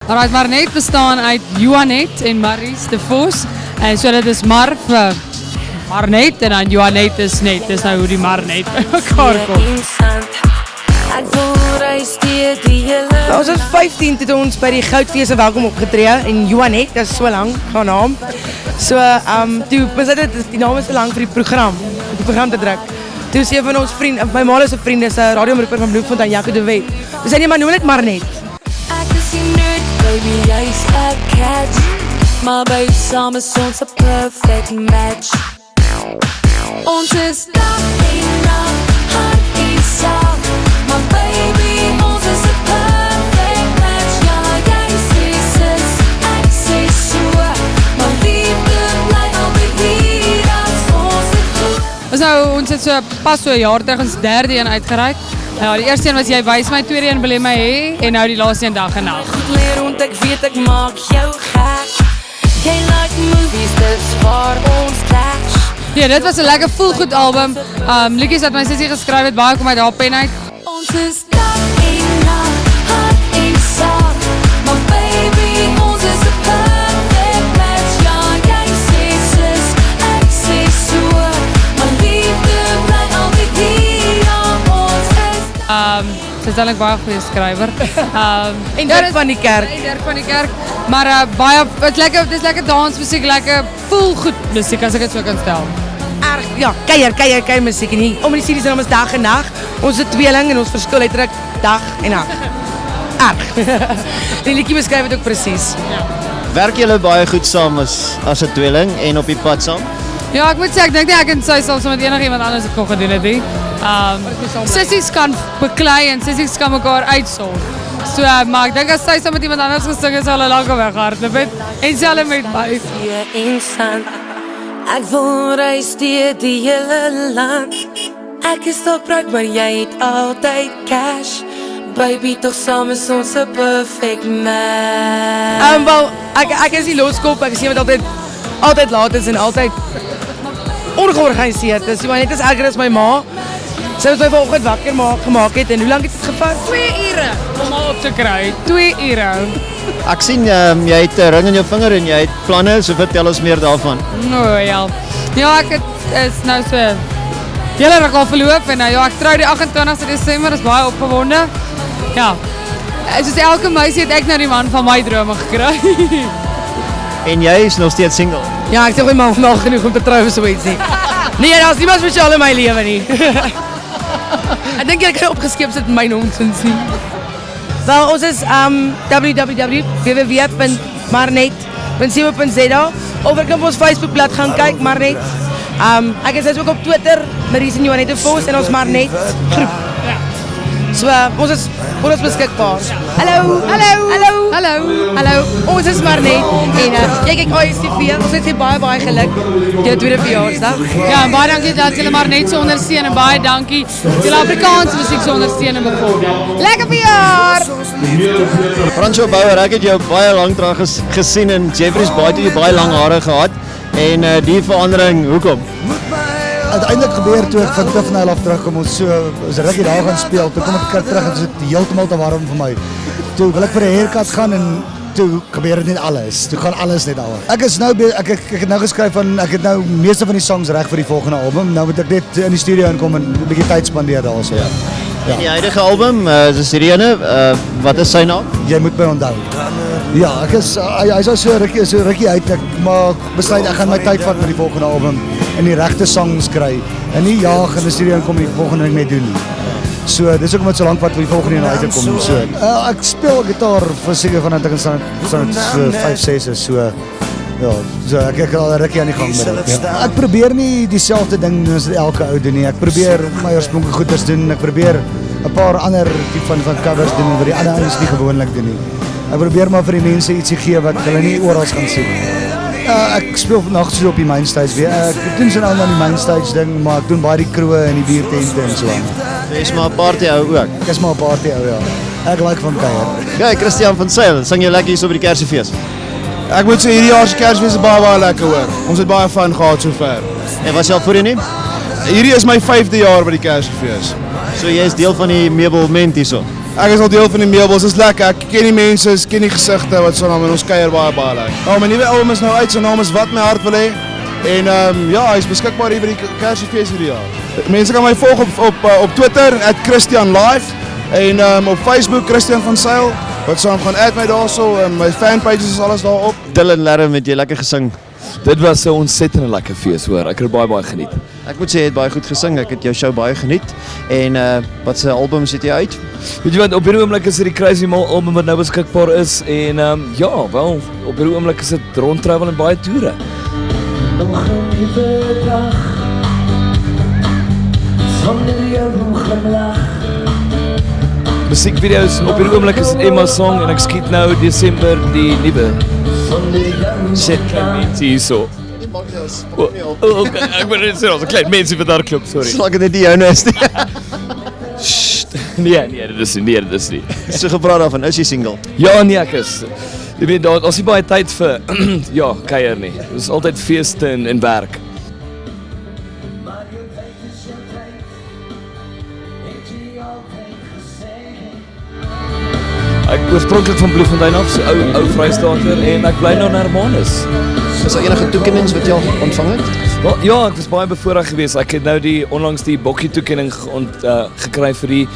Alright, Marnet bestaan uit Johanet en Maries de Vos. En so dit is Mar vir Marnet en dan Johanet is net. Dis nou hoe die Marnet by mekaar kom. Ons was 15 toe ons by die Goudfees en Welkom opgetree en Johanet, dat is so lang, gaan naam. So, toe was dit die naam is te lang vir die program te druk. Toe is een van ons vriende, my ma is 'n vriend, is 'n radioomroeper van Bloemfontein, Jaco de Wet. Toe sê nee, maar noem net Marnet. Baby, jy's 'n catch. Maar by saam is ons 'n perfect match. Ons is dag en nag, hart en saam. Maar baby, ons is 'n perfect match. Ja, jy sê sis, ek sê so. Maar liefde bly altyd hier as ons het goed. Ons het pas so 'n jaar terug ons derde een uitgereik. Ja, die eerste een was jy wys my, tweede een belê my hê en nou die laaste een dag en nag. Leer want ek weet ek maak jou gek. Jy like movies, dis waar ons clash. Ja, dit was 'n lekker voelgoed album. Liedjies wat my sussie geskryf het, baie kom uit haar pen uit. Ons is dag en nag, hart en saam. Maar baby, ons is 'n perfect match. Ja, jy sê sis, ek sê so. Maar liefde bly altyd hier, ja, ons is Sy is eintlik baie goeie skrywer. En Dirk van die Kerk. En Dirk van die Kerk. Maar baie, dit is lekker dansmusiek, lekker voelgoed musiek as ek dit so kan stel. Erg, ja, keier musiek en nie. Om die serie se naam is Dag en Nag. Ons is 'n tweeling en ons verskil letterlik dag en nag. Erg. Die liedjie beskryf dit ook presies. Ja. Werk julle baie goed saam as 'n tweeling en op die pad saam? Ja, ek moet sê, ek dink nie ek en sy sal so met enigiemand anders dit kon gedoen het nie. Sissies kan beklei en sissies kan mekaar uitsorg. So, maar ek dink as sy saam met iemand anders gesing het, sal hulle lank weghardloop het. En sy hulle met my. en sand. Ek wil reis deur die hele land. Ek is dalk broke, maar jy het altyd cash. Baby, toch saam is ons 'n perfect match. Wel, ek is die loskop, ek is iemand altyd laat is en altyd ongeorganiseerd is. Maar net is erger as my ma. Sy het my vanoggend wakker gemaak het en hoe lank het dit gevat? 2 ure om haar op te kry. 2 ure. Ek sien jy het 'n ring in jou vinger en jy het planne, so vertel ons meer daarvan. Nou ja. Ja, ek is nou so hele ruk al verloof en ja, ek trou die 28ste Desember, is baie opgewonde. Ja. Soos elke meisie het ek nou die man van my drome gekry. En jy is nog steeds single. Ja, ek sê my man vandag genoeg om te trou vir so iets nie. Nee, daar is niemand spesiaal in my lewe nie. Ek dink jy kan opgeskep sit in my nonsens nie. Wel, ons is www.marnet.co.za of ek kan op ons Facebookblad gaan kyk, Marnet. Ek is ook op Twitter, Maries en Johanet de Vos en ons Marnet groep. So, ons is beskikbaar. Hallo. Ons is Marnet en jy kyk ASTV, ons het baie geluk jou tweede verjaarsdag. Ja, en baie dankie dat julle maar net so ondersteun en baie dankie julle Afrikaanse musiek so ondersteun en bevorder. Lekker verjaar! Franco Bouwer, ek het jou baie lank terug gesien in Jeffreys Bay toe jy baie lang hare gehad en die verandering, hoekom? Uiteindelik gebeur toe ek van Tiffanyl af terugkom, ons rukkie daar gaan speel, toe kom ek terug en dit is heeltemal te warm vir my. Toe wil ek vir 'n haircut gaan en toe gebeur dit net alles. Toe gaan alles net al. Ek is nou ek het nou geskryf van ek het nou meeste van die songs reg vir die volgende album. Nou moet ek net in die studio inkom en 'n bietjie tyd spandeer daarso. Ja. Die huidige album, is Sirene, wat is sy naam? Jy moet my onthou. Ja, ek is hy is so rukkie uit, maar besluit ek gaan my tyd vat met die volgende album en die regte songs kry. En nie jaag in die studio inkom en die volgende ding net doen. So, dis ook wat so lank wat vir die volgende een uit te kom. So, ek speel gitaar vir seker van dat ek in standaard 5-6 is. So, ja, so ek al rukkie aan die gang met dit. Ja. Ek probeer nie dieselfde ding doen as elke ou doen nie. Ek probeer my oorspronklike goeders doen. Ek probeer 'n paar ander tipe van covers doen wat die ander ouens nie gewoonlik doen nie. Ek probeer maar vir die mense ietsie gee wat hulle nie oral gaan sien. Ek speel vandag so op die mainstage weer. Ek doen so nou aan die mainstage ding, maar ek doen baie die kroë en die biertente en so aan. Jy is maar 'n party ou ook. Ek is maar 'n party ou, ja. Ek like van kuier. Ja, Christian van Sail, sing jy lekker hier so by die Kersfees? Ek moet sê hierdie jaar se Kersfees is baie lekker hoor. Ons het baie fun gehad sover. En was jy al voorheen nie? Hierdie is my 5de jaar by die Kersfees. So jy is deel van die meubelment hierso. Ek is al deel van die meubels, is lekker. Ek ken die mense, ek ken die gesigte wat so naam en ons kuier baie lekker. My nuwe album is nou uit, sy naam is Wat My Hart Wil Hê. En ja, hy is beskikbaar hier by die Kersfees hierdie jaar. Mense kan my volg op Twitter @ChristianLive en op Facebook Christian van Sail. Wat so gaan add my daarso, my fanpages is alles daarop. Dylan Larram het jy lekker gesing. Dit was 'n ontsettende lekker fees hoor. Ek het baie geniet. Ek moet sê jy het baie goed gesing. Ek het jou show baie geniet. En wat se albums het jy uit? Weet jy wat, op hierdie oomblik is dit die Crazy Mall album wat nou beskikbaar is en ja, wel, op hierdie oomblik is dit rondtravel en baie toere. Nog 'n nuwe dag sonder jou glimlag. Musiekvideo's op hierdie oomblik is Emma Song en ek skiet nou Desember die nuwe. Shit, klein mensie hierso. Okay, ek moet net sê, ons 'n klein mensie vir daar klop, sorry. Slag dit nie joune is nie. Nee, dit is nie. So gepraat daarvan, is jy single? Ja, nee, ek is. Jy weet, daar is nie baie tyd vir ja, kuier nie. Dit is altyd feeste en werk. Ek oorspronklik van Bloemfontein af, so ou Vrystater en ek bly nou in Hermanus. Is daar enige toekennings wat jy al ontvang het? Wel, ja, ek was baie bevoorreg geweest. Ek het nou onlangs die Bokkie toekenning gekry vir die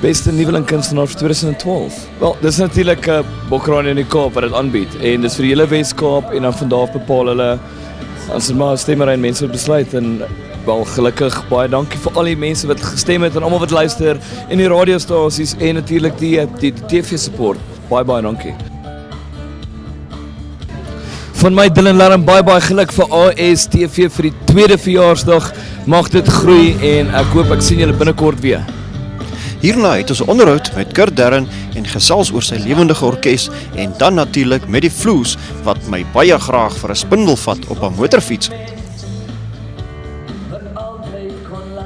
beste nuweling kunstenaar vir 2012. Wel, dis natuurlik Bokradio in die Kaap wat dit aanbied en dis vir die hele Wes-Kaap en dan van daar af bepaal hulle as dit maar stemmery en mense wat besluit en wel gelukkig baie dankie vir al die mense wat gestem het en almal wat luister en die radiostasies en natuurlik die TV support. Baie dankie. Van my Dylan Larram baie geluk vir ASTV vir die 2de verjaarsdag. Mag dit groei en ek hoop ek sien julle binnekort weer. Hierna het ons 'n onderhoud met Kurt Darren en gesels oor sy lewendige orkes en dan natuurlik met die Floes wat my baie graag vir 'n spindel vat op 'n motorfiets. Wat altyd kon lag.